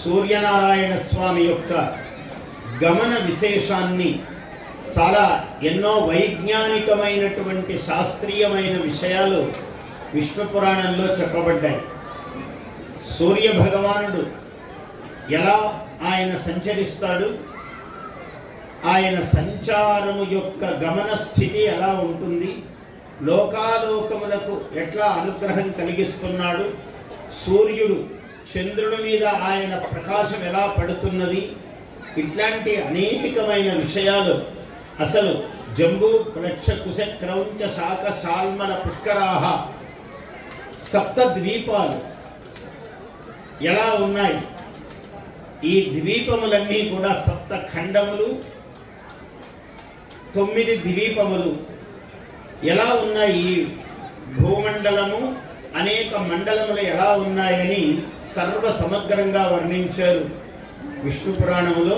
సూర్యనారాయణ స్వామి యొక్క గమన విశేషాన్ని చాలా ఎన్నో వైజ్ఞానికమైనటువంటి శాస్త్రీయమైన విషయాలు విష్ణు పురాణంలో చెప్పబడ్డాయి. సూర్య భగవానుడు ఎలా ఆయన సంచరిస్తాడు, ఆయన సంచారము యొక్క గమన స్థితి ఎలా ఉంటుంది, లోకాలోకములకు ఎట్లా అనుగ్రహం కలిగిస్తున్నాడు, సూర్యుడు చంద్రుని మీద ఆయన ప్రకాశం ఎలా పడుతున్నది, ఇట్లాంటి అనేకమైన విషయాలు అసలు జంబూ ప్లక్ష కుశ క్రౌంచ శాఖ సాల్మల పుష్కరాహ సప్త ద్వీపాలు ఎలా ఉన్నాయి, ఈ ద్వీపములన్నీ కూడా సప్త ఖండములు 9 ద్వీపములు ఎలా ఉన్నాయి, ఈ భూమండలము అనేక మండలములు ఎలా ఉన్నాయని సర్వ సమగ్రంగా వర్ణించారు విష్ణు పురాణములో.